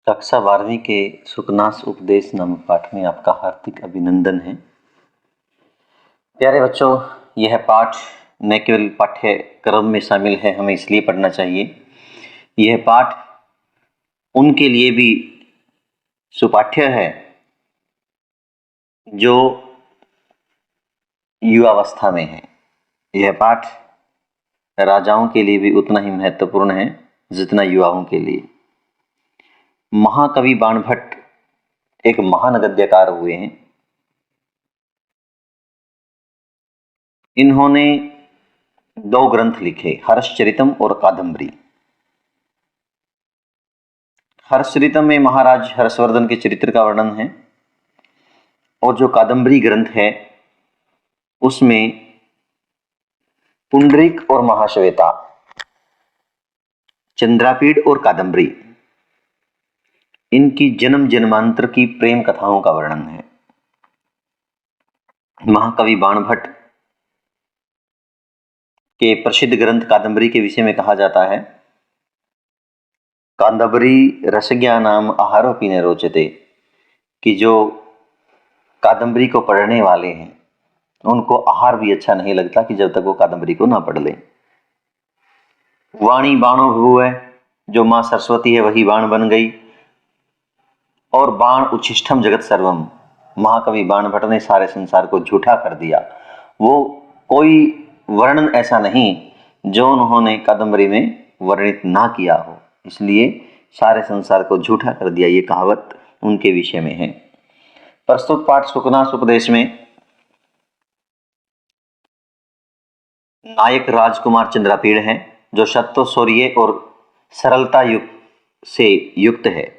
कक्षा 12वीं के सुकनास उपदेश नामक पाठ में आपका हार्दिक अभिनंदन है। प्यारे बच्चों, यह पाठ न केवल पाठ्यक्रम में शामिल है, हमें इसलिए पढ़ना चाहिए। यह पाठ उनके लिए भी सुपाठ्य है जो युवावस्था में है। यह पाठ राजाओं के लिए भी उतना ही महत्वपूर्ण है जितना युवाओं के लिए। महाकवि बाणभट्ट एक महान गद्यकार हुए हैं। इन्होंने 2 ग्रंथ लिखे, हर्षचरितम और कादंबरी। हर्षचरितम में महाराज हर्षवर्धन के चरित्र का वर्णन है और जो कादंबरी ग्रंथ है उसमें पुंडरीक और महाश्वेता, चंद्रापीड़ और कादंबरी, इनकी जन्म जन्मांतर की प्रेम कथाओं का वर्णन है। महाकवि बाणभट्ट के प्रसिद्ध ग्रंथ कादंबरी के विषय में कहा जाता है, कादंबरी रसज्ञा नाम आहारो पीने रोचते, कि जो कादंबरी को पढ़ने वाले हैं उनको आहार भी अच्छा नहीं लगता कि जब तक वो कादंबरी को ना पढ़ लें। वाणी बाणो भुवै, जो मां सरस्वती है वही बाण बन गई। और बाण उच्छिष्टम जगत सर्वम, महाकवि बाणभट्ट ने सारे संसार को झूठा कर दिया। वो कोई वर्णन ऐसा नहीं जो उन्होंने कादंबरी में वर्णित ना किया हो, इसलिए सारे संसार को झूठा कर दिया। ये कहावत उनके विषय में है। प्रस्तुत पाठ सुकनास उपदेश में नायक राजकुमार चंद्रापीड़ हैं, जो सत्व, शौर्य और सरलता से युक्त है।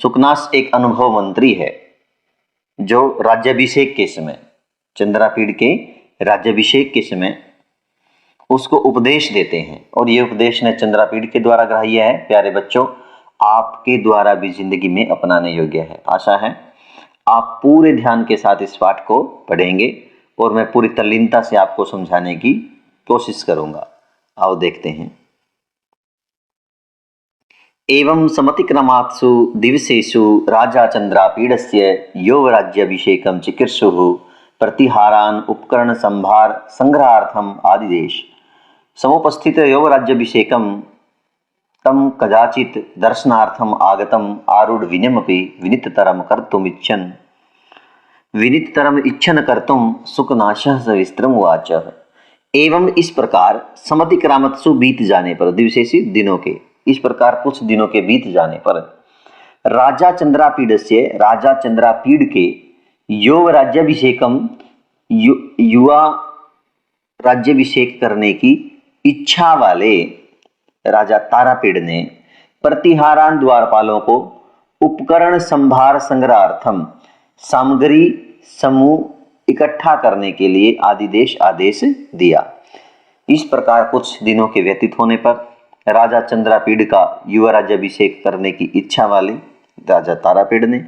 सुकनास एक अनुभव मंत्री है जो राज्याभिषेक के समय, चंद्रापीड़ के राज्याभिषेक के समय उसको उपदेश देते हैं और ये उपदेश ने चंद्रापीड़ के द्वारा ग्राह्य है। प्यारे बच्चों, आपके द्वारा भी जिंदगी में अपनाने योग्य है। आशा है आप पूरे ध्यान के साथ इस पाठ को पढ़ेंगे और मैं पूरी तल्लीनता से आपको समझाने की कोशिश करूंगा। आओ देखते हैं। एवं समतिक्रमात्सु दिवसेषु राजा चंद्रापीडस्य यौवराज्याभिषेकं चिकीर्षुः प्रतिहारान् उपकरण संभार संग्रहार्थम आदिदेश। समुपस्थित यौवराज्याभिषेकं तम कदाचित् दर्शनार्थम आगतम आरूढ़ विनयमपि विनिततरम इच्छन कर्तुम सुकनाशः सविस्तरम उवाच। एवं इस प्रकार समतिक्रामत्सु बीत जाने पर, दिवसेषु दिनों के, इस प्रकार कुछ दिनों के बीत जाने पर राजा चंद्रापीड़ से, राजा चंद्रापीड़ के यौव राज्याभिषेकम, युवा राज्याभिषेक करने की इच्छा वाले राजा तारापीड़ ने प्रतिहारान द्वारपालों को उपकरण संभार संग्रहार्थम, सामग्री समूह इकट्ठा करने के लिए आदेश दिया। इस प्रकार कुछ दिनों के व्यतीत होने पर राजा चंद्रापीड़ का युवा राज्याभिषेक करने की इच्छा वाले राजा तारापीड़ ने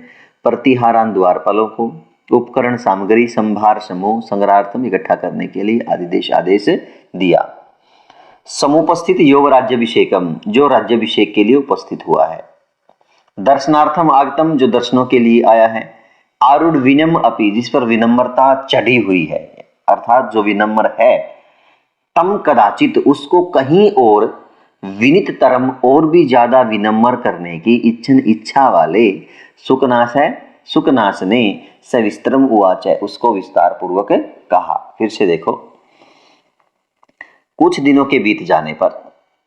प्रतिहारान द्वारपालों को उपकरण, सामग्री, संभार समूह संग्रहार्थम इकट्ठा करने के लिए आदेश दिया। समुपस्थित योग राज्याभिषेकम, जो राज्याभिषेक के लिए उपस्थित हुआ है। दर्शनार्थम आगतम, जो दर्शनों के लिए आया है। आरूढ़ विनम अपि, जिस पर विनम्रता चढ़ी हुई है, अर्थात जो विनम्र है। तम कदाचित, उसको कहीं और, विनित तरम, और भी ज्यादा विनम्र करने की इच्छा वाले सुकनास है। सुकनास ने सविस्तरम उवाच, उसको विस्तार पूर्वक कहा। फिर से देखो, कुछ दिनों के बीत जाने पर,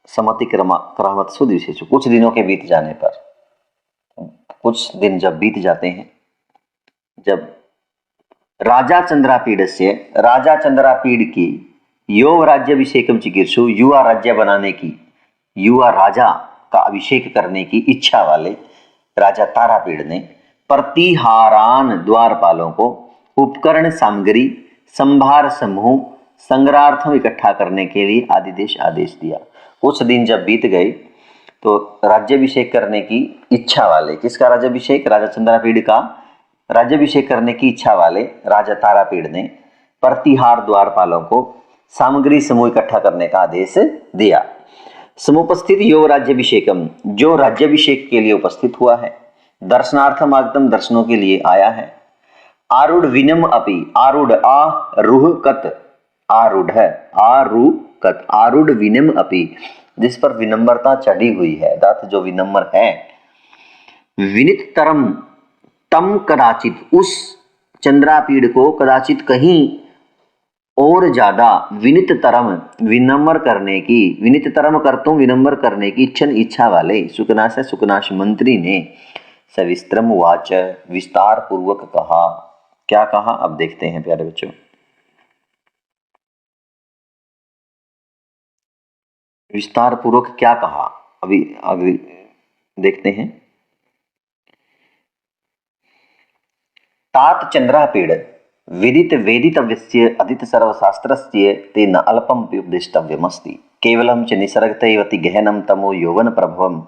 समतिक्रामत्सु दिवसेषु, कुछ दिनों के बीत जाने पर, कुछ दिन जब बीत जाते हैं, जब राजा चंद्रापीड़ से, राजा चंद्रापीड़ की यौव राज्याभिषेकम चिकीर्षु, युवा राज्य बनाने की, युवा राजा का अभिषेक करने की इच्छा वाले राजा तारापीड़ ने प्रतिहारान द्वारपालों को उपकरण, सामग्री, संभार समूह संग्रहार्थम इकट्ठा करने के लिए आदेश दिया। कुछ दिन जब बीत गए तो राज्याभिषेक करने की इच्छा वाले, किसका राज्याभिषेक? राजा चंद्रापीड़ का राज्याभिषेक करने की इच्छा वाले राजा तारापीड़ ने प्रतिहार द्वारपालों को सामग्री समूह इकट्ठा करने का आदेश दिया। समुपस्थित यो राज्याभिषेकम, जो राज्याभिषेक के लिए उपस्थित हुआ है। दर्शनार्थम आगतम, दर्शनों के लिए आया है। आरूढ़ विनम अपि, आरूढ़ आरूढ़ कत, आरूढ़ है आरूढ़ कत, आरूढ़ विनम अपि, जिस पर विनम्रता चढ़ी हुई है, अर्थात जो विनम्र है। विनित तरम तम, कदाचित उस चंद्रापीड़ को, कदाचित कहीं और ज्यादा, विनित तरम विनम्र करने की, विनित तरम करतुम विनम्र करने की इच्छा वाले सुकनाश है, सुकनाश मंत्री ने सविस्त्रम वाच, विस्तार पूर्वक कहा। क्या कहा अब देखते हैं प्यारे बच्चों। विस्तार पूर्वक क्या कहा अभी अभी देखते हैं। तात चंद्रापीड़ विदित वेदितव्यस्य अदित सर्वशास्त्रस्य तेन अल्पम उपदेष्टव्यमस्ति, केवलं च निसर्गतैवति गहनं तमो यौवन प्रभवम्,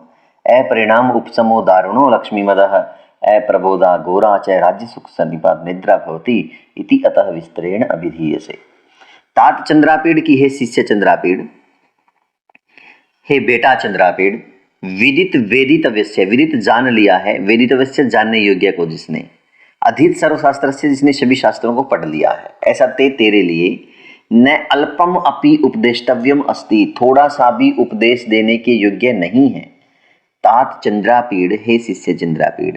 अपरिणाम उपशमो दारुणो लक्ष्मीमदः, अप्रबोधा घोरा च राज्य सुख सन्निपात निद्रा भवति इति अतः विस्तरेण अभिधीयसे। तात चंद्रापीड़ की हे शिष्य चंद्रापीड़, हे बेटा चंद्रापीड़, विदित वेदितव्यस्य, विदित जान लिया है, वेदितव्यस्य जानने योग्य को जिसने, अधीत सर्वशास्त्र से जिसने सभी शास्त्रों को पढ़ लिया है, ऐसा तेरे लिए न अल्पम अपि उपदेष्टव्यम अस्ति, थोड़ा सा भी उपदेश देने के योग्य नहीं है। तात चंद्रापीड़, हे शिष्य चंद्रापीड़,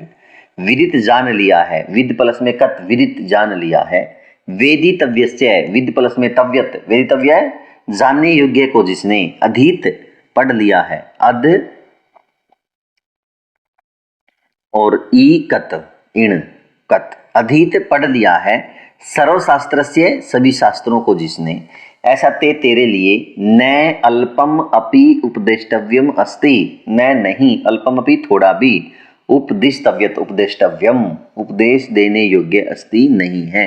विदित जान लिया है, विद प्लस में कत, विदित जान लिया है, वेदितव्यस्य, विद प्लस में तव्यत, वेदितव्य जानने योग्य को जिसने, अधीत पढ़ लिया है, अध और ई कत, इण कत, अधीत पढ़ लिया है, सर्वशास्त्र से सभी शास्त्रों को जिसने, ऐसा तेरे लिए न अल्पम अपि उपदेष्टव्यम अस्ति, न नहीं, अल्पम अपि थोड़ा भी, उपदिष्टव्यत उपदेष्टव्यम उपदेश देने योग्य अस्ति नहीं है।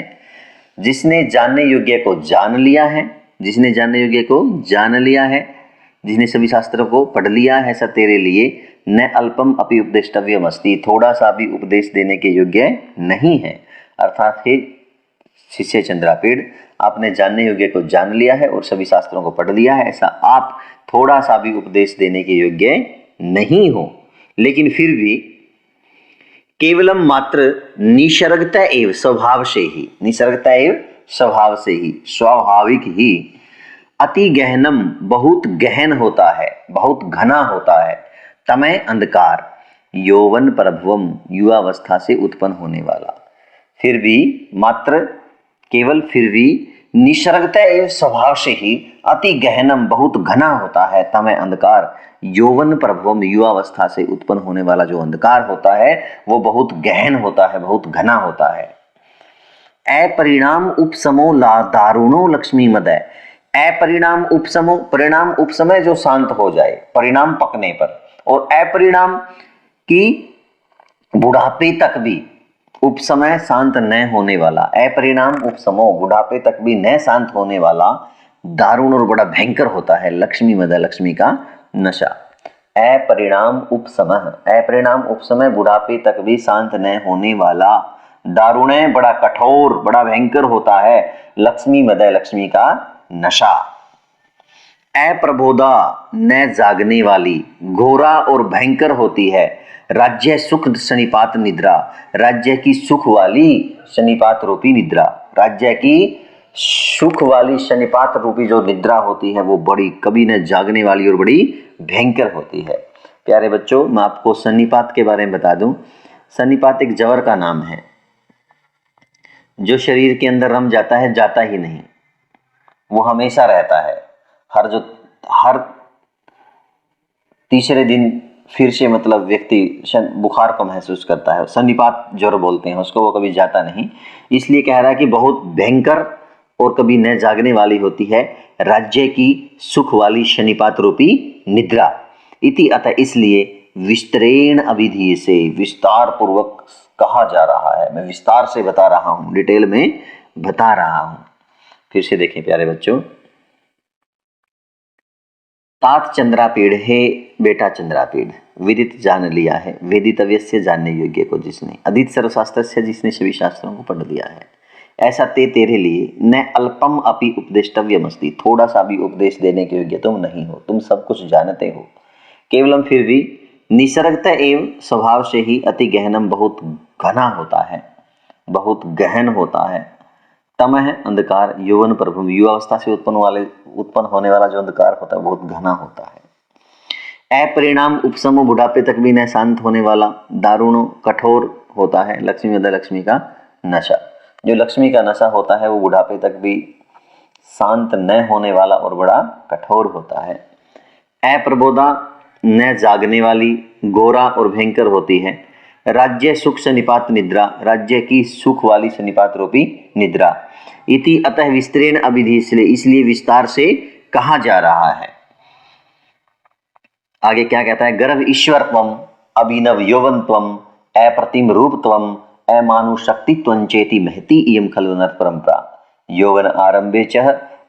जिसने जानने योग्य को जान लिया है, जिसने जानने योग्य को जान लिया है, जिसने सभी शास्त्रों को पढ़ लिया है, ऐसा तेरे लिए न अल्पम अपि उपदेष्टव्यम अस्ति, थोड़ा सा भी उपदेश देने के योग्य नहीं है। अर्थात हे शिष्य चंद्रापीड़, आपने जानने योग्य को जान लिया है और सभी शास्त्रों को पढ़ लिया है, ऐसा आप थोड़ा सा भी उपदेश देने के योग्य नहीं हो। लेकिन फिर भी केवलम मात्र निसर्गता एवं स्वभाव से ही, निसर्गता एवं स्वभाव से ही, स्वाभाविक ही, अति गहनम बहुत गहन होता है, बहुत घना होता है, तमय अंधकार, यौवन प्रभवम युवावस्था से उत्पन्न होने वाला। फिर भी मात्र केवल फिर भी निसर्गता एवं स्वभाव से ही अति गहनम बहुत घना होता है, तमय अंधकार, यौवन प्रभवम युवावस्था से उत्पन्न होने वाला जो अंधकार होता है वो बहुत गहन होता है, बहुत घना होता है। अपरिणाम उपशमो दारुणो लक्ष्मी मदय, अपरिणाम उपशमो, परिणाम उपशमय जो शांत हो जाए परिणाम पकने पर, और अपरिणाम की बुढ़ापे तक भी, उपसमय शांत न होने वाला, अपरिणाम उपसमो बुढ़ापे तक भी न शांत होने वाला, दारुण और बड़ा भयंकर होता है लक्ष्मी मदय, लक्ष्मी का नशा। अपरिणाम उपसमय, अपरिणाम उपसमय बुढ़ापे तक भी शांत न होने वाला, दारुण बड़ा कठोर बड़ा भयंकर होता है लक्ष्मी मदय, लक्ष्मी का नशा। अप्रबोधा न जागने वाली, घोरा और भयंकर होती है, राज्य सुख शनिपात निद्रा, राज्य की सुख वाली शनिपात रूपी निद्रा, राज्य की सुख वाली शनिपात रूपी जो निद्रा होती है वो बड़ी कभी न जागने वाली और बड़ी भयंकर होती है। प्यारे बच्चों, मैं आपको शनिपात के बारे में बता दूं। शनिपात एक जवर का नाम है जो शरीर के अंदर रम जाता है, जाता ही नहीं, वो हमेशा रहता है। हर तीसरे दिन फिर से मतलब व्यक्ति बुखार को महसूस करता है, सन्निपात ज्वर बोलते हैं उसको, वो कभी जाता नहीं। इसलिए कह रहा है कि बहुत भयंकर और कभी न जागने वाली होती है राज्य की सुख वाली शनिपात रूपी निद्रा। इति अतः इसलिए विस्तरेण अभिधीय से, विस्तार पूर्वक कहा जा रहा है, मैं विस्तार से बता रहा हूं, डिटेल में बता रहा हूं। फिर से देखें प्यारे बच्चों, तात चंद्रापीड़, हे बेटा चंद्रापीड़, विदित जान लिया है, वेदितव्य से जानने योग्य को जिसने, अधीत सर्वशास्त्र से जिसने सभी शास्त्रों को पढ़ लिया है, ऐसा ते तेरे लिए न अल्पम अपि उपदेष्टव्यमस्ति, थोड़ा सा भी उपदेश देने के योग्य तुम नहीं हो, तुम सब कुछ जानते हो। केवलम फिर भी निसर्गतः एवं स्वभाव से ही अति गहनम बहुत घना होता है, बहुत गहन होता है। तमह अंधकार यौवन प्रभु, युवावस्था से उत्पन्न होने वाला जो अंधकार होता है बहुत घना होता है। अपरिणाम उपसमो, बुढ़ापे तक भी न शांत होने वाला। दारुणो कठोर होता है। लक्ष्मी मदा, लक्ष्मी का नशा, जो लक्ष्मी का नशा होता है वो बुढ़ापे तक भी शांत न होने वाला और बड़ा कठोर होता है। अप्रबोधा, न जागने वाली, गोरा और भयंकर होती है। राज्य सुख सनिपात निद्रा, राज्य की सुख वाली सनिपात रूपी निद्रा। इति अतः विस्तरेण अभिधि, इसलिए विस्तार से कहा जा रहा है। आगे क्या कहता है? गर्भ ईश्वरत्वम, अभिनव यौवनत्वम, अप्रतिम रूपत्वम, अमानुषक्तित्वं चेति महती इयं खलु नर परंपरा। यौवन आरंभे च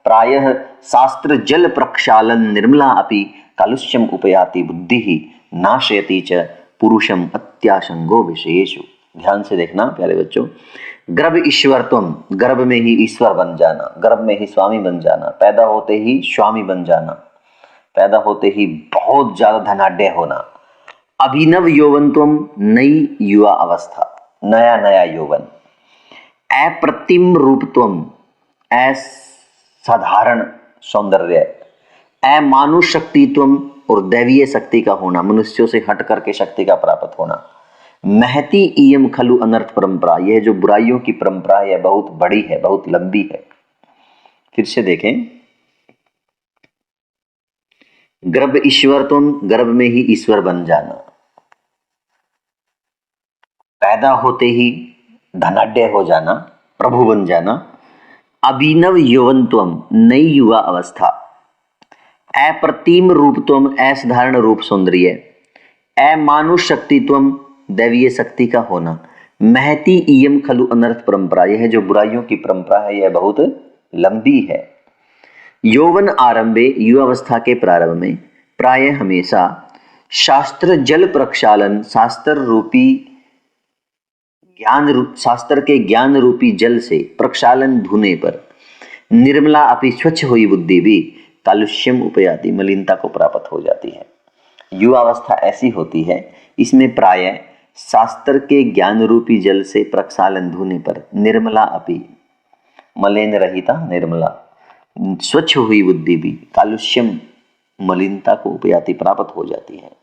प्रायः शास्त्र जल प्रक्षालन निर्मला अपि कालुष्यम उपयाति बुद्धि नाशयति च पुरुषम अत्याशंगो विशेषु। ध्यान से देखना प्यारे बच्चों, गर्भ ईश्वरत्वम, गर्भ में ही ईश्वर बन जाना, गर्भ में ही स्वामी बन जाना, पैदा होते ही स्वामी बन जाना, पैदा होते ही बहुत ज्यादा धनाढ्य होना। अभिनव यौवनत्वम, नई युवा अवस्था, नया नया यौवन। अप्रतिम रूपत्वम, असाधारण सौंदर्य। अमानुषक्तित्वम, और दैवीय शक्ति का होना, मनुष्यों से हट करके शक्ति का प्राप्त होना। महती इयम खलु अनर्थ परंपरा, यह जो बुराइयों की परंपरा है बहुत बड़ी है, बहुत लंबी है। फिर से देखें, गर्भ ईश्वर, तुम गर्भ में ही ईश्वर बन जाना, पैदा होते ही धनाढ्य हो जाना, प्रभु बन जाना। अभिनव यौवनत्वम, नई युवा अवस्था। अप्रतिम रूपत्वम, असाधारण रूप सौंदर्य। अमानुष शक्तित्वम, दैवीय शक्ति का होना। महती इयम खलु अनर्थ परंपरा, यह जो बुराइयों की परंपरा है यह बहुत लंबी है। यौवन आरंभे, युवावस्था के प्रारंभ में, प्राय हमेशा शास्त्र जल प्रक्षालन, शास्त्र रूपी शास्त्र के ज्ञान रूपी जल से प्रक्षालन धुने पर, निर्मला अपनी स्वच्छ हुई बुद्धि भी कालुष्यम उपयाति, मलिनता को प्राप्त हो जाती है। युवावस्था ऐसी होती है, इसमें प्राय शास्त्र के ज्ञान रूपी जल से प्रक्षालन धुने पर, निर्मला अपि, मलिन रहिता निर्मला, स्वच्छ हुई बुद्धि भी कालुष्यम, मलिनता को उपयाति, प्राप्त हो जाती है।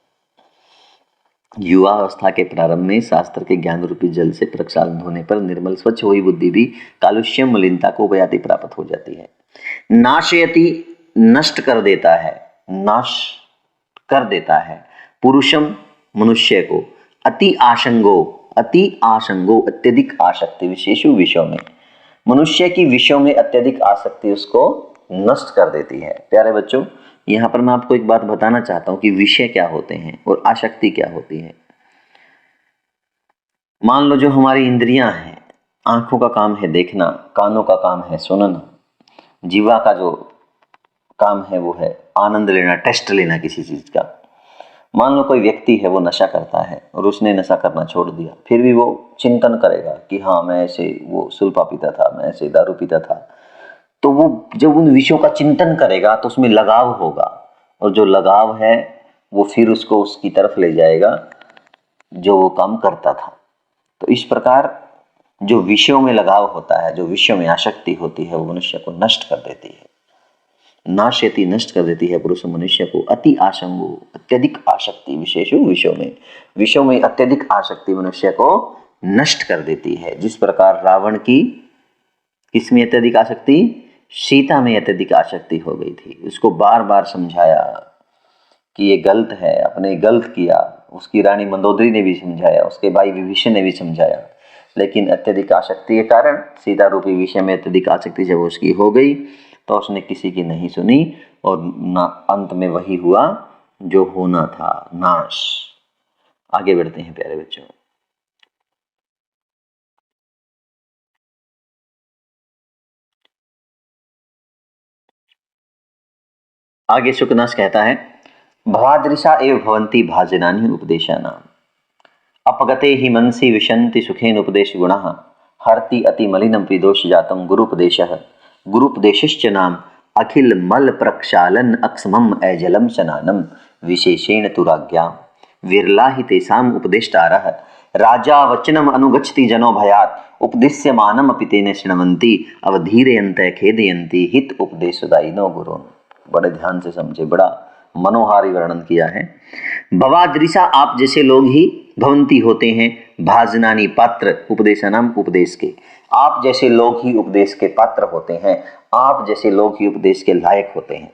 युवा अवस्था के प्रारंभ में शास्त्र के ज्ञान रूपी जल से प्रक्षालन होने पर निर्मल स्वच्छ हुई बुद्धि भी कालुष्यम, मलिनता को उपयाति, प्राप्त हो जाती है। नाशयति, नष्ट कर देता है, नाश कर देता है। पुरुषम, मनुष्य को। अति आशंगो, अति आशंगो, अत्यधिक आसक्ति, विशेषु विषयों में, मनुष्य की विषयों में अत्यधिक आसक्ति उसको नष्ट कर देती है। प्यारे बच्चों, यहां पर मैं आपको एक बात बताना चाहता हूं कि विषय क्या होते हैं और आसक्ति क्या होती है। मान लो जो हमारी इंद्रियां हैं, आंखों का काम है देखना, कानों का काम है सुनना, जीवा का जो काम है वो है आनंद लेना, टेस्ट लेना किसी चीज का। मान लो कोई व्यक्ति है वो नशा करता है और उसने नशा करना छोड़ दिया, फिर भी वो चिंतन करेगा कि हाँ मैं ऐसे वो सुल्फा पीता था, मैं ऐसे दारू पीता था, तो वो जब उन विषयों का चिंतन करेगा तो उसमें लगाव होगा, और जो लगाव है वो फिर उसको उसकी तरफ ले जाएगा जो वो काम करता था। तो इस प्रकार जो विषयों में लगाव होता है, जो विषयों में आसक्ति होती है, वो मनुष्य को नष्ट कर देती है। नाशयति, नष्ट कर देती है पुरुष मनुष्य को। अति आसंगो, अत्यधिक आसक्ति, विशेषु विषयों में अत्यधिक आसक्ति मनुष्य को नष्ट कर देती है। जिस प्रकार रावण की किसमें अत्यधिक आसक्ति, सीता में अत्यधिक आसक्ति हो गई थी। उसको बार बार समझाया कि ये गलत है, आपने गलत किया, उसकी रानी मंदोदरी ने भी समझाया, उसके भाई विभीषण ने भी समझाया, लेकिन अत्यधिक आसक्ति के कारण, सीता रूपी विषय में अत्यधिक आसक्ति जब उसकी हो गई तो उसने किसी की नहीं सुनी और अंत में वही हुआ जो होना था, नाश। आगे बढ़ते हैं प्यारे बच्चों। आगे शुकनाश कहता है, भवादृशा एव भवन्ति भाजनानि उपदेशानाम, अपगते हि मनसि विशन्ति सुखेन उपदेश गुणाः, हरति अति मलिनमपि दोष जातम गुरुपदेशः गुरुपदेशश्च नाम अखिल मल प्रक्षालन अक्षमम अजलम स्नानम विशेषेण तुराज्ञा विरला ही तेषाम उपदेष्टारः राजा वचनम अनुगच्छति जनो भयात् उपदिश्यमानम अपि तेन शृण्वन्ति अवधीरयन्ते खेदयन्ति हित उपदेशदायिनो गुरुन्। बड़े ध्यान से समझे, बड़ा मनोहारी वर्णन किया है। भवादृशा आप जैसे लोग ही भवंती होते हैं, भाजनानी पात्र उपदेशानाम उपदेश के, आप जैसे लोग ही उपदेश के पात्र होते हैं, आप जैसे लोग ही उपदेश के लायक होते हैं।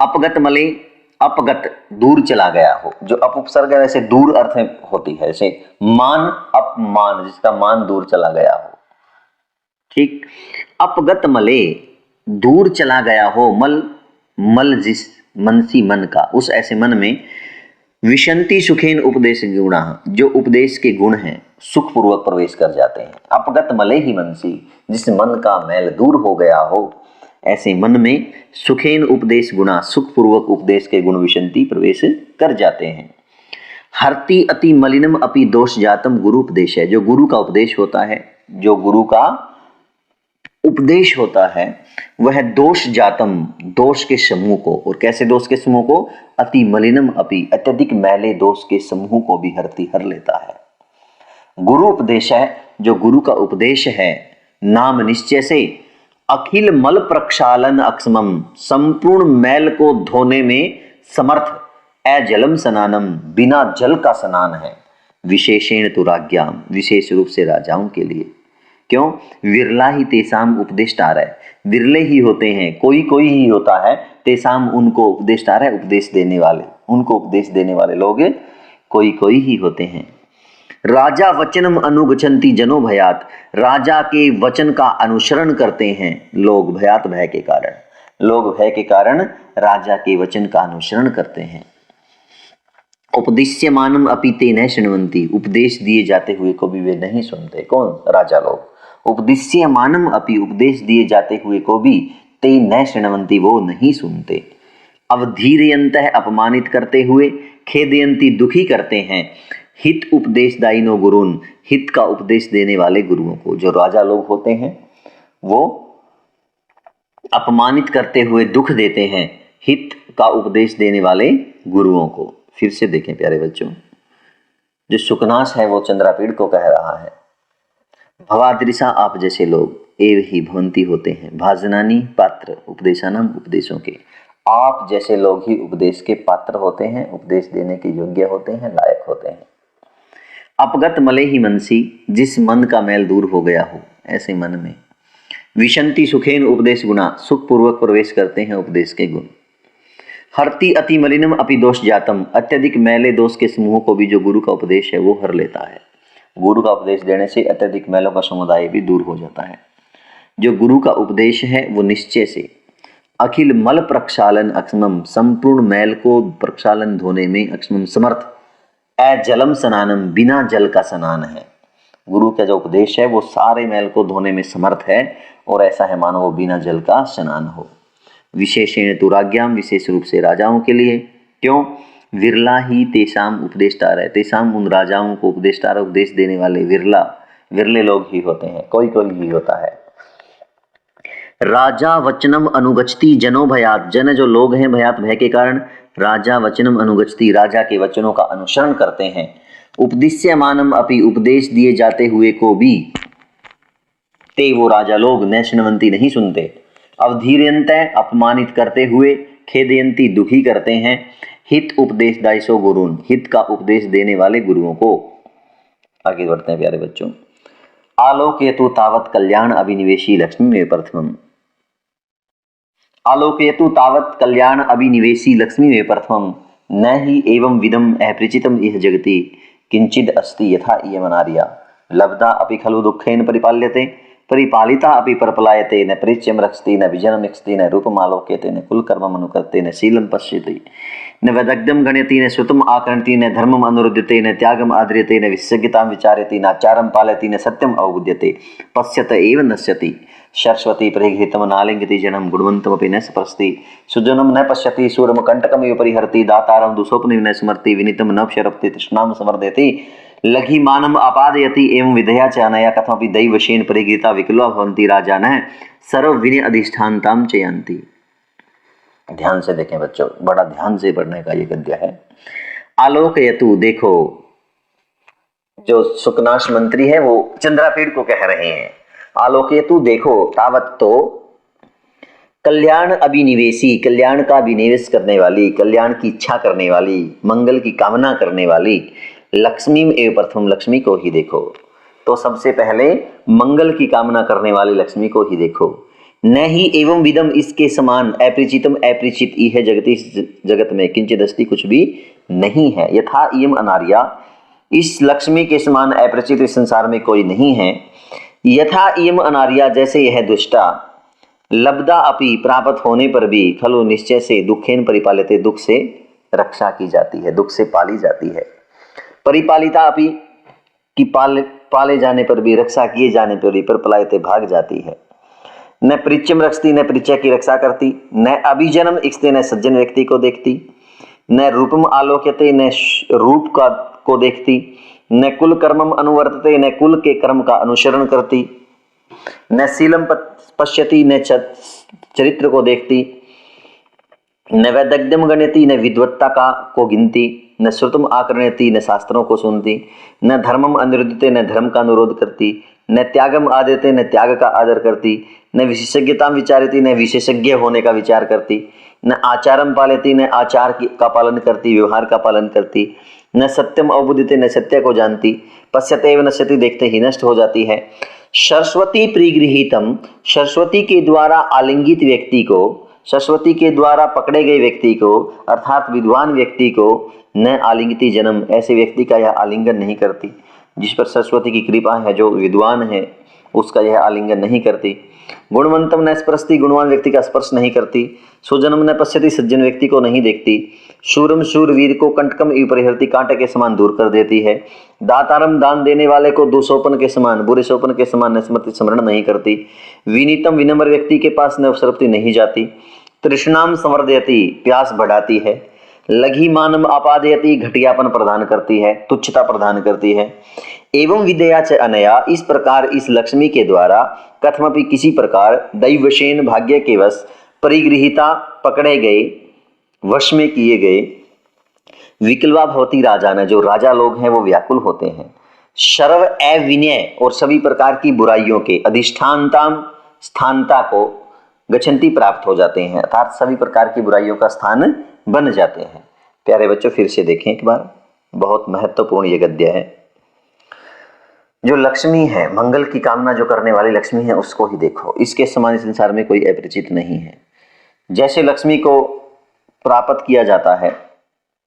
अपगत मले, अपगत दूर चला गया हो, जो अप उपसर्ग है वैसे दूर अर्थ में होती है, जैसे मान अपमान, जिसका मान दूर चला गया हो। ठीक, अपगत मले दूर चला गया हो, मल मल जिस मनसी मन का, उस ऐसे मन में विशंति सुखेन उपदेश गुणा, जो उपदेश के गुण हैं सुख पूर्वक प्रवेश कर जाते हैं। अपगत मले ही मनसी, जिस मन का मैल दूर हो गया हो, ऐसे मन में सुखेन उपदेश गुणा, सुख पूर्वक उपदेश के गुण विशंति प्रवेश कर जाते हैं। हरति अति मलिनम अपि दोष जातम गुरु उपदेश है, जो गुरु का उपदेश होता है, जो गुरु का उपदेश होता है वह दोष जातम, दोष के समूह को, और कैसे दोष के समूह को, अति मलिनम अपि, अत्यधिक मैले दोष के समूह को भी हर लेता है। गुरु उपदेश है, जो गुरु का उपदेश है, नाम निश्चय से अखिल मल प्रक्षालन अक्षमम, संपूर्ण मैल को धोने में समर्थ, अजलम स्नानम, बिना जल का स्नान है, विशेषेण तुराज्ञाम, विशेष रूप से राजाओं के लिए। क्यों? विरला ही तेसाम उपदेष्टार है, विरले ही होते हैं, कोई कोई ही होता है, तेसाम उनको उपदेष्टार है, उपदेश देने वाले, उनको उपदेश देने वाले लोग कोई कोई ही होते हैं। राजा वचनम अनुगच्छन्ति जनो भयात, राजा के वचन का अनुसरण करते हैं लोग, भयात भय के कारण, लोग भय के कारण राजा के वचन का अनुसरण करते हैं। उपदिश्यमानम अपि ते न शृण्वन्ति, उपदेश दिए जाते हुए को भी वे नहीं सुनते। कौन? राजा लोग। उपदिश्यमानम अपि, उपदेश दिए जाते हुए को भी ते न शृण्वन्ति, वो नहीं सुनते। अवधीरयन्तः, अपमानित करते हुए, खेदयन्ति, दुखी करते हैं, हित उपदेशदायिनो गुरुन्, हित का उपदेश देने वाले गुरुओं को। जो राजा लोग होते हैं वो अपमानित करते हुए दुख देते हैं हित का उपदेश देने वाले गुरुओं को। फिर से देखें प्यारे बच्चों, जो सुकनाश है वो चंद्रापीड़ को कह रहा है, भवादृशा आप जैसे लोग, एव ही भवंती होते हैं, भाजनानी पात्र, उपदेशानाम उपदेशों के, आप जैसे लोग ही उपदेश के पात्र होते हैं, उपदेश देने के योग्य होते हैं, लायक होते हैं। अपगत मले ही मनसी, जिस मन का मैल दूर हो गया हो, ऐसे मन में विशंति सुखेन उपदेश गुणा, सुख पूर्वक प्रवेश करते हैं उपदेश के गुण। हरति अति मलिनम अपि दोष जातम, अत्यधिक मैले दोष के समूह को भी जो गुरु का उपदेश है वो हर लेता है। गुरु का उपदेश देने से अत्यधिक मैलों का समुदाय भी दूर हो जाता है। जो गुरु का उपदेश है वो निश्चय से अखिल मल प्रक्षालन अक्षमम, संपूर्ण मैल को प्रक्षालन धोने में अक्षमम समर्थ, अजलम स्नानम, बिना जल का स्नान है। गुरु का जो उपदेश है वो सारे मैल को धोने में समर्थ है, और ऐसा है मानो वो बिना जल का स्नान हो। विशेषेण तुराज्ञाम, विशेष रूप से राजाओं के लिए। क्यों? विरला ही तेसाम उपदेष्टार है, तेसाम उन राजाओं को उपदेष्टार, उपदेश देने वाले विरला, विरले लोग ही होते हैं, कोई कोई ही होता है। राजा वचनम अनुगच्छति जनो भयात, जन जो लोग हैं भयात भय के कारण, राजा वचनम अनुगच्छति, राजा के वचनों का अनुसरण करते हैं। उपदिश्यमानम अपि, उपदेश दिए जाते हुए को भी, ते वो राजा लोग, न शृण्वन्ति नहीं सुनते। अवधीर्यन्ते, अपमानित करते हुए, खेदयन्ति, दुखी करते हैं, हित उपदेशदायिसो गुरुन्, हित का उपदेश देने वाले गुरुओं को। आगे बढ़ते हैं प्यारे बच्चों। आलोकयतु तावत् कल्याण अभिनिवेशी लक्ष्मी में प्रथमम, आलोकयतु तावत् कल्याण अभिनिवेशी लक्ष्मी में प्रथमम, न ही एवं विदम अपरिचितम इह जगति किंचिद अस्ति यथा इयमनार्या, लब्धा अपि खलु दुःखेन परिपाल्यते, परिपालिता अपि परपलायते, न परिचयं रक्षति, न विजनं यक्षति, न रूपम् आलोक्यते, न कुलकर्मम् अनुकर्ते, न शीलं पश्यति, न वैदग्ध्यं गणयति, न श्रुतम् आकर्णति, न धर्मम् अनुरुध्यते, न त्यागम् आद्रियते, न विशेषज्ञतां विचारयति, न आचारं पालयति, न सत्यम् अवबुध्यते, पश्यत एव नश्यति, सरस्वती परिगृहीतं नालिङ्गति जनं, गुणवन्तमपि न स्पृशति, सुजनं न पश्यति, शूरं कण्टकमिव परिहरति, दातारं दुःस्वप्नं न स्मरति, विनीतं न क्षरप्ति, तृष्णां संवर्धयति, लघी मानम आपादयति एवं विधया च अनया कथमपि दैवशेन परिगृहीता विकल्वा भवन्ति राजानः सर्व विनय अधिष्ठानताम चयन्ति। ध्यान से देखें बच्चों, बड़ा ध्यान से पढ़ने का ये गद्य है। आलोकयतु, देखो, जो सुकनाश मंत्री है वो चंद्रापीड़ को कह रहे हैं, आलोकयतु देखो, तावत तो कल्याण अभिनिवेशी, कल्याण का अभिनिवेश करने वाली, कल्याण की इच्छा करने वाली, मंगल की कामना करने वाली लक्ष्मी एवं प्रथम, लक्ष्मी को ही देखो। तो सबसे पहले मंगल की कामना करने वाली लक्ष्मी को ही देखो। न ही एवं विदम, इसके समान, अपरिचितम अपरिचित इह जगति, जगत में किंचित अस्ति, कुछ भी नहीं है। यथा इयम अनार्या, इस लक्ष्मी के समान अपरिचित इस संसार में कोई नहीं है। यथा इयम अनार्या, जैसे यह दुष्टा, लब्धा अपि, प्राप्त होने पर भी, खलु निश्चय से, दुखेन परिपालिते, दुख से रक्षा की जाती है, दुख से पाली जाती है। परिपालिता अपि, कि पाले जाने पर भी, रक्षा किए जाने पर भी, परपलायते, भाग जाती है। न परिचम रक्षती, न परिचय की रक्षा करती, न अभिजनम इच्छते, न सज्जन व्यक्ति को देखती, न रूपम आलोक्यते, न रूप का को देखती, न कुल कर्मम अनुवर्तते, न कुल के कर्म का अनुसरण करती, न शीलम पश्यति, न चरित्र को देखती, न वैदग्ध्यम गणयति, न विद्वत्ता का को गिनती, न श्रुतम आकर्णयति, न शास्त्रों को सुनती, न धर्मम अनुरुद्धते, न धर्म का अनुरोध करती, न त्यागम आदते, न त्याग का आदर करती, न विशेषज्ञता विचारती, न विशेषज्ञ होने का विचार करती, न आचारम पालती, न आचार का पालन करती, व्यवहार का पालन करती, न सत्यम अवबुद्धते, न सत्य को जानती, पश्यते व नश्यति, देखते ही नष्ट हो जाती है। सरस्वती प्रिगृहीतम, सरस्वती के द्वारा आलिंगित व्यक्ति को, सरस्वती के द्वारा पकड़े गए व्यक्ति को, अर्थात विद्वान व्यक्ति को, न आलिंगिति जन्म, ऐसे व्यक्ति का यह आलिंगन नहीं करती। जिस पर सरस्वती की कृपा है, जो विद्वान है, उसका यह आलिंगन नहीं करती। गुणवंतम न स्पर्शति, गुणवान व्यक्ति का स्पर्श नहीं करती। सुजनम न पश्यति, सज्जन व्यक्ति को नहीं देखती। शूरम, शूरवीर को कंटकम परिहरती, कांटे के समान दूर कर देती है। दातारम, दान देने वाले को दुशोपन के समान, बुरे सोपन के समान, न स्मृति, स्मरण नहीं करती। विनीतम, विनम्र व्यक्ति के पास न उपसरपति, नहीं जाती। तृष्णाम संवर्धयति, प्यास बढ़ाती है। लघी मानम आपादयति, घटियापन प्रदान करती है, तुच्छता प्रदान करती है। एवं विद्या च अनया, इस प्रकार इस लक्ष्मी के द्वारा, कथमपि किसी प्रकार, दैवशेन, भाग्य के वश, परिगृहीता, पकड़े गए, वश में किए गए, विकल्वा भवती राजान, जो राजा लोग हैं वो व्याकुल होते हैं। सर्व अविनय, और सभी प्रकार की बुराइयों के, अधिष्ठानताम, स्थानता को, गच्छन्ति, प्राप्त हो जाते हैं, अर्थात सभी प्रकार की बुराइयों का स्थान बन जाते हैं। प्यारे बच्चों, फिर से देखें एक बार, बहुत महत्वपूर्ण ये गद्य है। जो लक्ष्मी है, मंगल की कामना जो करने वाली लक्ष्मी है, उसको ही देखो। इसके समान संसार में कोई अपरिचित नहीं है। जैसे लक्ष्मी को प्राप्त किया जाता है,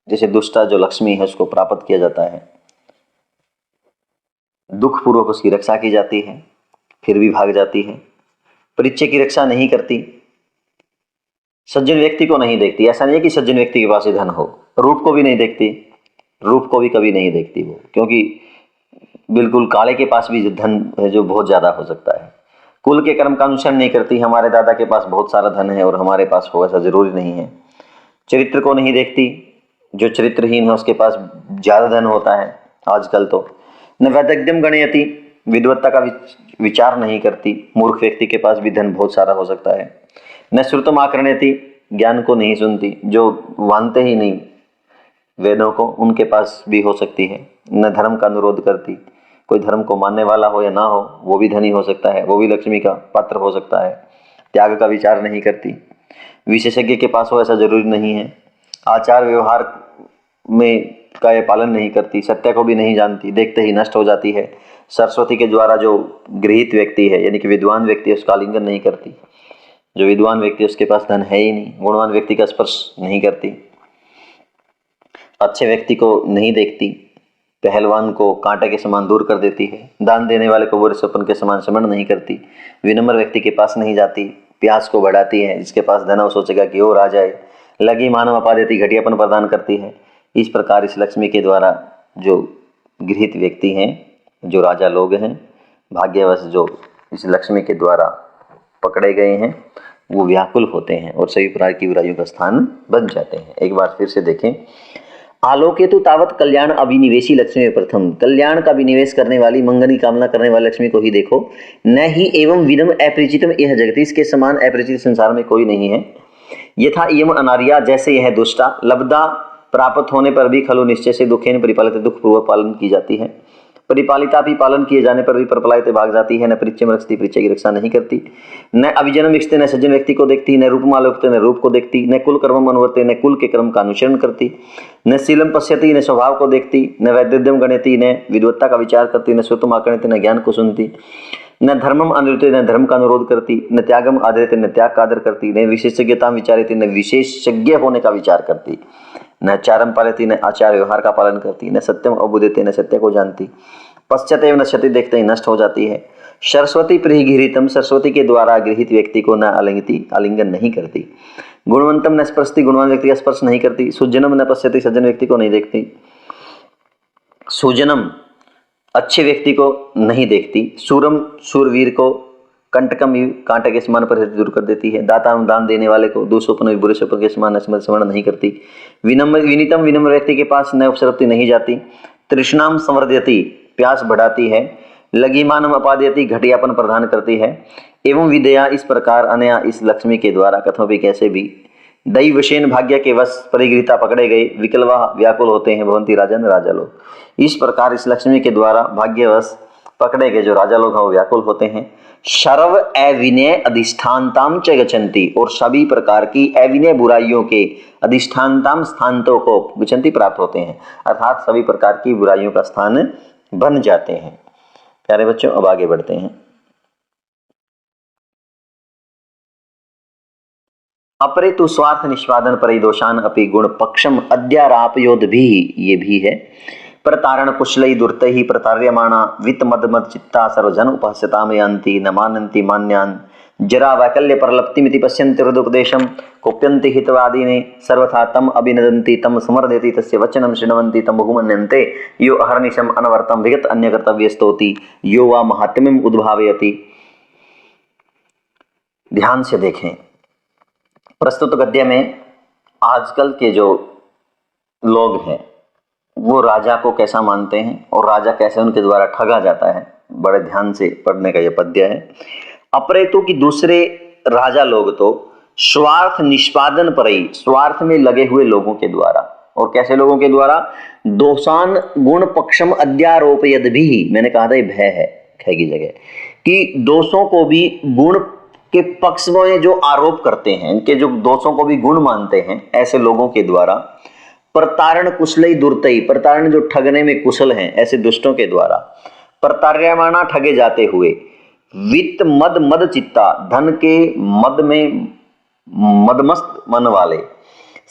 जैसे दुष्टा जो लक्ष्मी है उसको प्राप्त किया जाता है, दुख पूर्वक उसकी रक्षा की जाती है, फिर भी भाग जाती है। परिचय की रक्षा नहीं करती, सज्जन व्यक्ति को नहीं देखती। ऐसा नहीं है कि सज्जन व्यक्ति के पास ही धन हो, रूप को भी नहीं देखती, रूप को भी कभी नहीं देखती वो, क्योंकि बिल्कुल काले के पास भी धन है जो बहुत ज्यादा हो सकता है। कुल के कर्म का अनुसरण नहीं करती, हमारे दादा के पास बहुत सारा धन है और हमारे पास हो, ऐसा जरूरी नहीं है। चरित्र को नहीं देखती, जो चरित्रहीन है उसके पास ज्यादा धन होता है आजकल तो। न वैदग्ध्यम गणयति, विद्वत्ता का विचार नहीं करती, मूर्ख व्यक्ति के पास भी धन बहुत सारा हो सकता है। न श्रुतम आकर्णयति, ज्ञान को नहीं सुनती, जो मानते ही नहीं वेदों को, उनके पास भी हो सकती है। न धर्म का अनुरोध करती, कोई धर्म को मानने वाला हो या ना हो, वो भी धनी हो सकता है, वो भी लक्ष्मी का पात्र हो सकता है। त्याग का विचार नहीं करती, विशेषज्ञ के पास हो ऐसा जरूरी नहीं है। आचार व्यवहार में का ये पालन नहीं करती, सत्य को भी नहीं जानती, देखते ही नष्ट हो जाती है। सरस्वती के द्वारा जो गृहीत व्यक्ति है, यानी कि विद्वान व्यक्ति, उसका आलिंगन नहीं करती। जो विद्वान व्यक्ति उसके पास धन है ही नहीं, गुणवान व्यक्ति का स्पर्श नहीं करती, अच्छे व्यक्ति को नहीं देखती, पहलवान को कांटे के समान दूर कर देती है, दान देने वाले को बुरे स्वप्न के समान स्मरण नहीं करती, विनम्र व्यक्ति के पास नहीं जाती, प्यास को बढ़ाती है, जिसके पास धन हो सोचेगा कि और आ जाए। लगी मानव अपा देती, घटियापन प्रदान करती है। इस प्रकार इस लक्ष्मी के द्वारा जो गृहीत व्यक्ति हैं, जो राजा लोग हैं, भाग्यवश जो इस लक्ष्मी के द्वारा पकड़े गए हैं, वो व्याकुल होते हैं और सभी प्रकार की बुराइयों का स्थान बन जाते हैं। एक बार फिर से देखें, आलोके तो तावत कल्याण अभिनिवेशी लक्ष्मी प्रथम, कल्याण का विनिवेश करने वाली, मंगल की कामना करने वाली लक्ष्मी को ही देखो। न ही एवं विनम अपरिचितम यह जगत, इसके समान अपरिचित संसार में कोई नहीं है। यथा इयम अनार्या, जैसे यह दुष्टा, लब्धा प्राप्त होने पर भी खलु निश्चय से दुखेन परिपालित, दुख पूर्वक पालन की जाती है। परिपालिता भी, पालन किए जाने पर भी परपलायित भाग जाती है। न परिचय में रखती, परिचय की रक्षा नहीं करती। न अभिजनम इच्छते, न सज्जन व्यक्ति को देखती। न रूपमालोकते, न रूप को देखती। न कुल कर्म अनुवर्ते, न कुल के क्रम का अनुसरण करती। न शीलम पश्यति, न स्वभाव को देखती। न वैद्यम गणयति, न विद्वत्ता का विचार करती। न स्वतम आकर्णित, न ज्ञान को सुनती। न धर्मम अनुरुते, न धर्म का अनुरोध करती। न त्यागम आदरते, न त्याग का आदर करती। न विशेषज्ञता विचारती, न विशेषज्ञ होने का विचार करती। न चारम पालती, न आचार व्यवहार का पालन करती। न सत्यम अबुदते, न सत्य को जानती। पश्चाते नश्यति, देखते ही नष्ट हो जाती है। सरस्वती प्रियगृहीतम, सरस्वती के द्वारा गृहित व्यक्ति को न आलिंगती, आलिंगन नहीं करती। गुणवंतम न स्पर्शति, गुणवान व्यक्ति का स्पर्श नहीं करती। सुजनम न पश्यति, सज्जन व्यक्ति को नहीं देखती। सुजनम अच्छे व्यक्ति को नहीं देखती। सूरम शूरवीर को, कंटकम कांटे के समान पर दूर कर देती है। दाता दान देने वाले को, दुष्वप्न बुरे स्वप्न के समान स्मरण नहीं करती। विनीतम, विनम्र व्यक्ति के पास न उपसरती, नहीं जाती। तृष्णाम संवर्धयति, प्यास बढ़ाती है। लघिमानम अपादयति, घटियापन प्रदान करती है। एवं विदया, इस प्रकार अनया, इस लक्ष्मी के द्वारा, कथों भी कैसे भी, दैवशेन भाग्य के वश परिगृहीता पकड़े गए, विकलवा व्याकुल होते हैं, भवंती राजन, राजा लोग। इस प्रकार इस लक्ष्मी के द्वारा भाग्यवश पकड़े गए जो राजा लोग हैं वो व्याकुल होते हैं। सर्व अविनय अधिष्ठानताम च गच्छन्ति, और सभी प्रकार की अविनय बुराइयों के अधिष्ठानताम स्थानों को गच्छन्ति प्राप्त होते हैं, अर्थात सभी प्रकार की बुराइयों का स्थान बन जाते हैं। प्यारे बच्चों, अब आगे बढ़ते हैं। अपरे तु स्वार्थ निष्पादन परिदोषान अपि गुण पक्षम अद्यारापयोद भी, ये भी है। प्रतारण कुशलई दुर्तहि प्रतार्यमाणा वित्त मद मद चित्ता सर्वजन उपहस्यताम यान्ति न मानन्ति मान्यान् जरा वैकल्य परलप्तिमिति पश्यन्ति हृदुपदेशम कोप्यन्ति हितवादिने सर्वथा तम अभिनदन्ति तम समर्दयति तस्य वचनं शृण्वन्ति तम बहुमन्यन्ते यो अहर्निशम अनवर्तम विगत अन्य कर्तव्यस्तोति यो वा महात्म्यम उद्भावयति। ध्यान से देखें, प्रस्तुत गद्य में आजकल के जो लोग हैं वो राजा को कैसा मानते हैं और राजा कैसे उनके द्वारा ठगा जाता है, बड़े ध्यान से पढ़ने का यह पद्य है। अप्रेतु की दूसरे राजा लोग तो स्वार्थ निष्पादन पर ही, स्वार्थ में लगे हुए लोगों के द्वारा, और कैसे लोगों के द्वारा, दोषान गुण पक्षम अध्यारोपयद भी, मैंने कहा था ये भय है ख की जगह, कि दोषों को भी गुण के पक्ष में जो आरोप करते हैं, इनके जो दोषों को भी गुण मानते हैं, ऐसे लोगों के द्वारा प्रतारण कुशलई दुर्तई, प्रतारण जो ठगने में कुशल हैं ऐसे दुष्टों के द्वारा, प्रतार्यमाणा ठगे जाते हुए, वित्त मद मद चित्ता, धन के मद में मदमस्त मन वाले,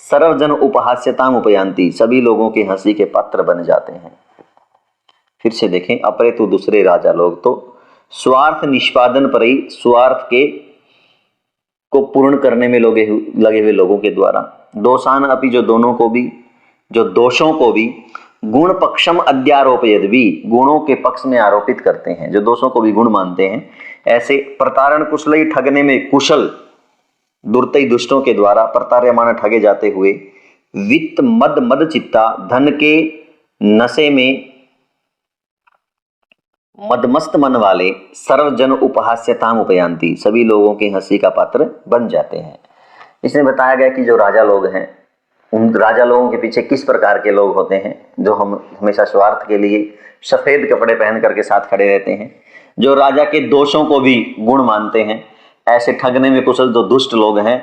सर्वजन उपहास्यताम उपयांति, सभी लोगों के हंसी के पात्र बन जाते हैं। फिर से देखें, अप्रेतु दूसरे राजा लोग तो स्वार्थ निष्पादन पर ही, स्वार्थ के को पूर्ण करने में लगे हुए लोगों के द्वारा, दोषान अपि, जो दोनों को भी, जो दोषों को भी, गुण पक्षम अध्यारोपयद भी, गुणों के पक्ष में आरोपित करते हैं, जो दोषों को भी गुण मानते हैं, ऐसे प्रतारण कुशलई, ठगने में कुशल दुर्तई दुष्टों के द्वारा प्रतार्यमाण ठगे जाते हुए, वित्त मद मद चित्ता, धन के नशे में मदमस्त मन वाले, सर्वजन उपहास्यताम उपयांति, सभी लोगों के हंसी का पात्र बन जाते हैं। इसमें बताया गया कि जो राजा लोग हैं, उन राजा लोगों के पीछे किस प्रकार के लोग होते हैं, जो हम हमेशा स्वार्थ के लिए सफेद कपड़े पहन करके साथ खड़े रहते हैं, जो राजा के दोषों को भी गुण मानते हैं, ऐसे ठगने में कुशल जो दुष्ट लोग हैं,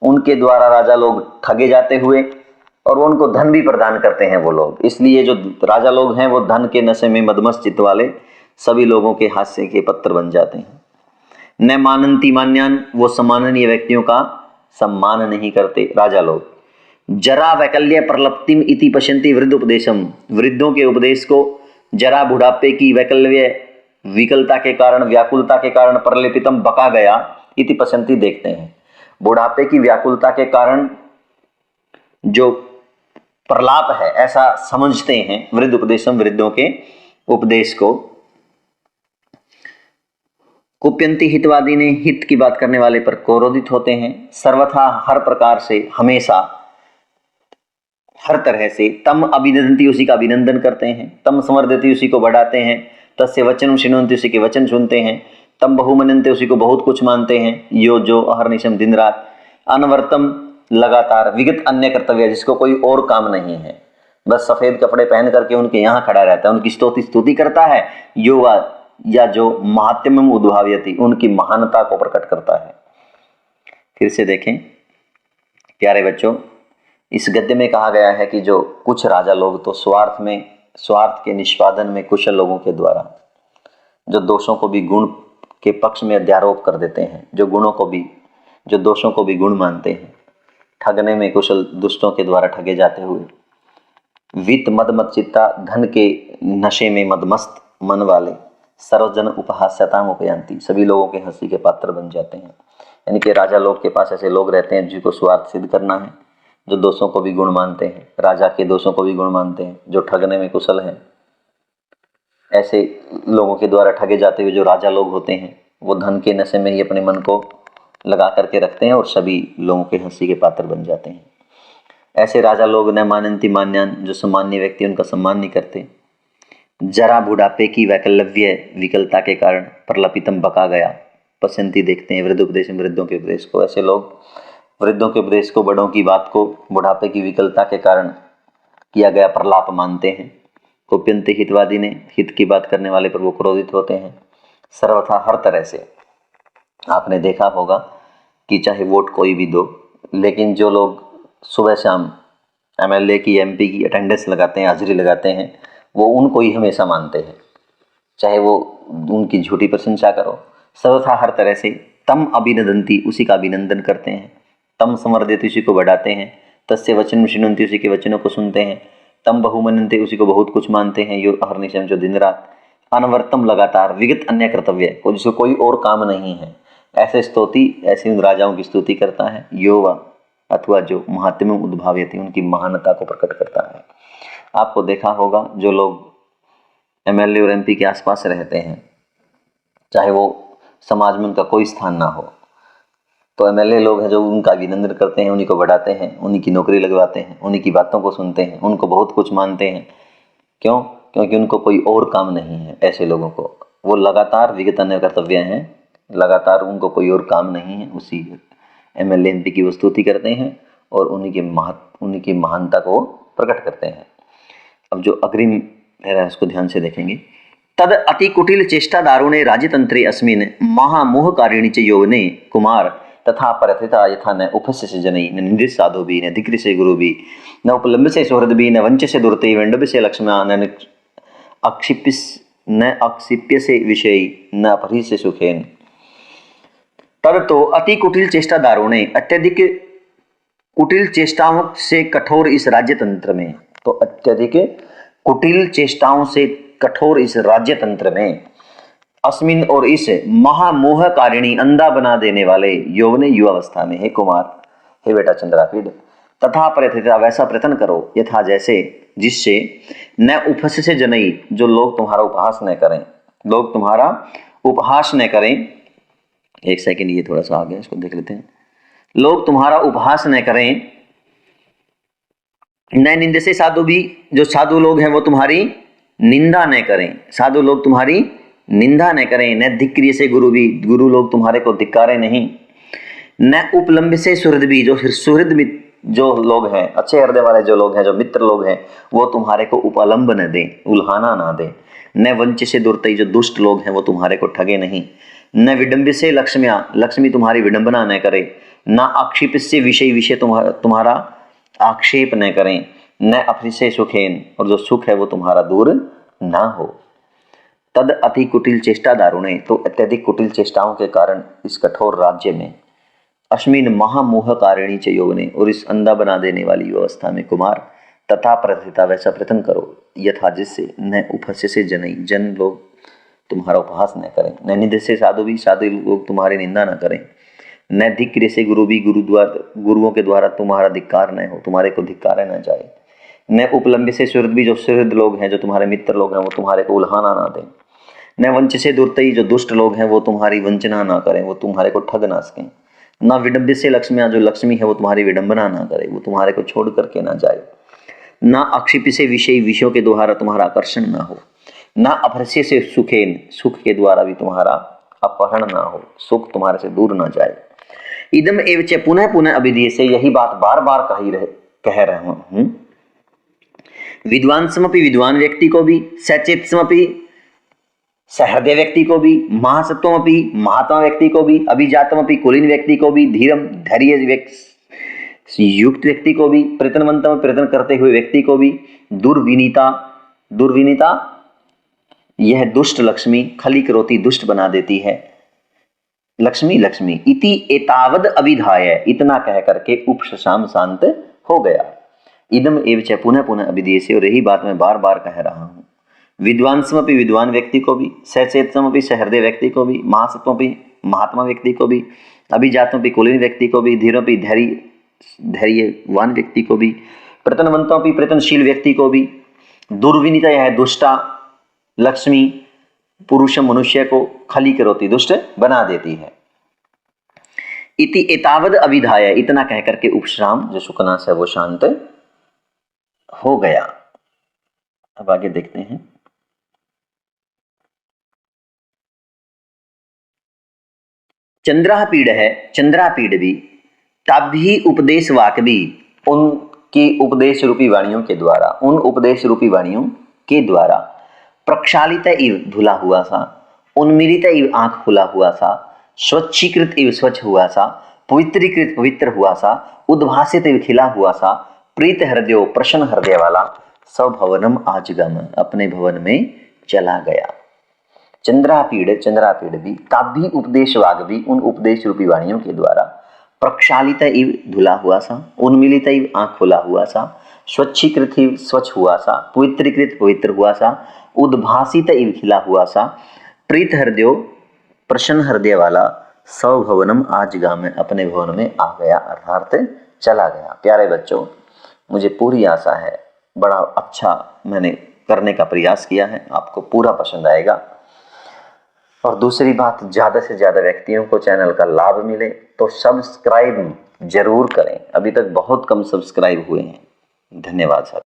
उनके द्वारा राजा लोग ठगे जाते हुए और वो उनको धन भी प्रदान करते हैं वो लोग। इसलिए जो राजा लोग हैं वो धन के नशे में मदमस्त चित्त वाले सभी लोगों के हास्य के पत्र बन जाते हैं। न मानन्ति मान्यान, वो सम्माननीय व्यक्तियों का सम्मान नहीं करते राजा लोग। जरा वैकल्य प्रलप्तिम इति पश्यन्ति वृद्ध उपदेशम, वृद्धों के उपदेश को जरा बुढ़ापे की वैकल्य विकलता के कारण, व्याकुलता के कारण, प्रलेपितम बका गया इति पश्यन्ति देखते हैं। बुढ़ापे की व्याकुलता के कारण जो प्रलाप है ऐसा समझते हैं वृद्ध उपदेशम, वृद्धों के उपदेश को। कुप्यंती हितवादी ने, हित की बात करने वाले पर क्रोधित होते हैं। सर्वथा, हर प्रकार से, हमेशा, हर तरह से, तम अभिनंदन्ति उसी का अभिनंदन करते हैं, तम संवर्धति उसी को बढ़ाते हैं, तस्य वचन शृण्वन्ति उसी के वचन सुनते हैं, तम बहुमन्यन्ते उसी को बहुत कुछ मानते हैं, यो जो अहर्निशम दिन रात, अनवर्तम लगातार, विगत अन्य कर्तव्य जिसको कोई और काम नहीं है, बस सफेद कपड़े पहन करके उनके यहाँ खड़ा रहता है, उनकी स्तुति करता है, यो या जो महात्म्यम उद्भावयति उनकी महानता को प्रकट करता है। फिर से देखें प्यारे बच्चों, इस गद्य में कहा गया है कि जो कुछ राजा लोग तो स्वार्थ के निष्पादन में कुशल लोगों के द्वारा जो दोषों को भी गुण के पक्ष में अध्यारोप कर देते हैं, जो दोषों को भी गुण मानते हैं, ठगने में कुशल दुष्टों के द्वारा ठगे जाते हुए, वित्त मद मत चित्ता धन के नशे में मदमस्त मन वाले, सर्वजन उपहास्यताम उपयांति सभी लोगों के हंसी के पात्र बन जाते हैं। यानी कि राजा लोग के पास ऐसे लोग रहते हैं जिनको स्वार्थ सिद्ध करना है, जो दोषों को भी गुण मानते हैं, राजा के दोषों को भी गुण मानते हैं, जो ठगने में कुशल हैं। ऐसे लोगों के द्वारा ठगे जाते हुए जो राजा लोग होते हैं वो धन के नशे में ही अपने मन को लगा करके रखते हैं और सभी लोगों के हंसी के पात्र बन जाते हैं। ऐसे राजा लोग न मानन्ति मान्यान, जो सामान्य व्यक्ति उनका सम्मान नहीं करते, जरा बुढ़ापे की वैकल्य विकलता के कारण प्रलपितम बका गया, पसंती देखते हैं वृद्ध उपदेश वृद्धों के उपदेश को। ऐसे लोग वृद्धों के उपदेश को, बड़ों की बात को बुढ़ापे की विकलता के कारण किया गया प्रलाप मानते हैं। कोप्यंते हितवादी ने, हित की बात करने वाले पर वो क्रोधित होते हैं। सर्वथा हर तरह से आपने देखा होगा कि चाहे वोट कोई भी दो, लेकिन जो लोग सुबह शाम एमएलए की एमपी की अटेंडेंस लगाते हैं, हाजिरी लगाते हैं, वो उनको ही हमेशा मानते हैं, चाहे वो उनकी झूठी प्रशंसा करो। सर्वथा हर तरह से तम अभिनंदन्ति उसी का अभिनंदन करते हैं, तम संवर्धयति उसी को बढ़ाते हैं, तस्य वचन शृण्वन्ति उसी के वचनों को सुनते हैं, तम बहुमन्यन्ते उसी को बहुत कुछ मानते हैं, यो अहर्निशम जो दिन रात, अनवर्तम लगातार, विगत अन्य कर्तव्य को जिसको कोई और काम नहीं है, ऐसे उन राजाओं की स्तुति करता है। यो वा अथवा जो महात्म्य उद्भावयति उनकी महानता को प्रकट करता है। आपको देखा होगा जो लोग एमएलए और एमपी के आसपास रहते हैं, चाहे वो समाज में उनका कोई स्थान ना हो, तो एमएलए लोग हैं जो उनका अभिनंदन करते हैं, उन्हीं को बढ़ाते हैं, उन्हीं की नौकरी लगवाते हैं, उन्हीं की बातों को सुनते हैं, उनको बहुत कुछ मानते हैं। क्यों? क्योंकि उनको कोई और काम नहीं है। ऐसे लोगों को वो लगातार विगत अन्य कर्तव्य हैं, लगातार उनको कोई और काम नहीं है, उसी एमएलए एमपी की वो स्तुति करते हैं और उन्हीं की महानता को प्रकट करते हैं। अब जो अग्रिम है उसको ध्यान से देखेंगे। तद अति कुटिल चेष्टा दारुणे राज्यतंत्रे अस्मिन् महामोहकारिणी च यौवने कुमार तथा परथिता यथा न उपस्य से जनई न निंदित साधु भी न धिक्र से गुरु भी न उपलम्ब से सुहृद भी न वंच से दुर्ते वेंडब से लक्ष्मणा न अक्षिप्य से विषयी न अपहृत से सुखेन। तद तो अति कुटिल चेष्टा दारुणे, अत्यधिक कुटिल चेष्टाओं से कठोर इस राज्य तंत्र में, तो अत्यधिक कुटिल चेष्टाओं से कठोर इस राज्य तंत्र में, अस्मिन और इस महामोहकारिणी अंधा बना देने वाले यौवने युवावस्था में, हे कुमार, हे बेटा चंद्रापीड, तथा प्रथिता वैसा प्रयत्न करो, यथा जैसे जिससे न उपहास से जनई, जो लोग तुम्हारा उपहास न करें, लोग तुम्हारा उपहास न करें। एक सेकंड, ये थोड़ा सा आ गया, इसको देख लेते हैं। लोग तुम्हारा उपहास न करें, न निंदे से साधु भी, जो साधु लोग हैं वो तुम्हारी निंदा न करें, साधु लोग तुम्हारी निंदा न करें, न धिक्रिय से गुरु भी, गुरु लोग तुम्हारे को धिक्कारे नहीं, न उपलम्ब से सुहृद भी, जो सुहृद जो लोग हैं, अच्छे हृदय वाले जो लोग हैं, जो मित्र लोग हैं, वो तुम्हारे को उपलम्ब न दें, उल्हाना ना दें, न वंच से दुर्तई, जो दुष्ट लोग हैं वो तुम्हारे को ठगे नहीं, न विडंब से लक्ष्म्या, लक्ष्मी तुम्हारी विडंबना न करे, न आक्षेप से विषय तुम्हारा आक्षेप न करें, न अपहृत से सुखेन, और जो सुख है वो तुम्हारा दूर ना हो। तद अति कुटिल चेष्टा दारुणे, तो अत्यधिक कुटिल चेष्टाओं के कारण इस कठोर राज्य में, अस्मिन महामोहकारिणी च यौवने, और इस अंधा बना देने वाली व्यवस्था में, कुमार तथा प्रथिता वैसा प्रयत्न करो, यथा जिससे न उपहास्य से जनई, जन लोग तुम्हारा उपहास न करें, न निंदा से साधु भी, साधु लोग तुम्हारी निंदा न करें, न धिक्र से गुरु भी, गुरुओं के द्वारा तुम्हारा धिक्कार न हो, तुम्हारे को धिक्कारा न जाए, न उपलम्ब से सुहृद भी, जो सुहृद लोग हैं, जो तुम्हारे मित्र लोग हैं, वो तुम्हारे को उल्हाना ना दें, न वंच से दुर्तई, जो दुष्ट लोग हैं वो तुम्हारी वंचना ना करें, वो तुम्हारे को ठग ना सकें, न विडंब से लक्ष्मी, जो लक्ष्मी है वो तुम्हारी विडंबना ना करे, वो तुम्हारे को छोड़ करके ना जाए, ना अक्षिप से विषय विषयों के द्वारा तुम्हारा आकर्षण ना हो, ना अपहृष्य से सुखेन सुख के द्वारा भी तुम्हारा अपहरण ना हो, सुख तुम्हारे से दूर ना जाए। इदम एवच पुनः पुनः अभिधीय से, यही बात बार बार कह रहा हूं। विद्वान समपि विद्वान व्यक्ति को भी, सचेत समपि सहृदय व्यक्ति को भी, महासत्वमपि महात्मा व्यक्ति को भी, अभिजातमपि कुलीन व्यक्ति को भी, धीरम धैर्य युक्त व्यक्ति को भी, प्रयत्नवंतम प्रयत्न करते हुए व्यक्ति को भी, दुर्विनीता दुर्विनीता यह दुष्ट लक्ष्मी, खली करोती दुष्ट बना देती है लक्ष्मी लक्ष्मी, इति एतावद अभिधाय इतना कह करके उपशम शांत हो गया। इदम एवच पुनः पुनः अभिधीय से, और यही बात मैं बार बार कह रहा हूं। विद्वान समपि विद्वान व्यक्ति को भी, सचेतमपि सहृदय व्यक्ति को भी, महासत्वमपि महात्मा व्यक्ति को भी, अभिजातमपि कुलीन व्यक्ति को भी, धीरमपि धैर्यवान व्यक्ति को भी, प्रयत्नवंतमपि प्रयत्नशील व्यक्ति को भी, दुर्विनीता यह दुष्टा लक्ष्मी पुरुष मनुष्य को खली करोती दुष्ट बना देती है। इति एतावद अभिधाय इतना कह करके उपश्राम जो सुकनास है वो शांत हो गया। अब आगे देखते हैं। चंद्रापीड़ है, चंद्रापीड़ भी तभी उपदेश वाक भी, उनकी उपदेश रूपी वाणियों के द्वारा, उन उपदेश रूपी वाणियों के द्वारा प्रक्षालित इव धुला हुआ सा, उन्मीलित इव आंख खुला हुआ सा, स्वच्छीकृत इव स्वच्छ हुआ सा, पवित्रीकृत पवित्र हुआ सा, उद्भासित इव खिला हुआ सा, प्रीत हृदय प्रसन्न हृदय वाला, स्वभवनम आजगम अपने भवन में चला गया। चंद्रापीड़ भी ताभी उपदेश वाग भी, उन उपदेश रूपी वाणियों के द्वारा प्रक्षालित इव धुला हुआ सा, उन्मीलित इव आंख खुला हुआ सा, स्वच्छीकृत इव स्वच्छ हुआ सा, पवित्रीकृत पवित्र हुआ सा, उद्भासित इव खिला हुआ सा, प्रीत हृदय प्रसन्न हृदय वाला, स्वभवनम आजगाम अपने भवन में आ गया, अर्थात चला गया। प्यारे बच्चों, मुझे पूरी आशा है बड़ा अच्छा मैंने करने का प्रयास किया है, आपको पूरा पसंद आएगा। और दूसरी बात, ज्यादा से ज्यादा व्यक्तियों को चैनल का लाभ मिले तो सब्सक्राइब जरूर करें। अभी तक बहुत कम सब्सक्राइब हुए हैं। धन्यवाद सर।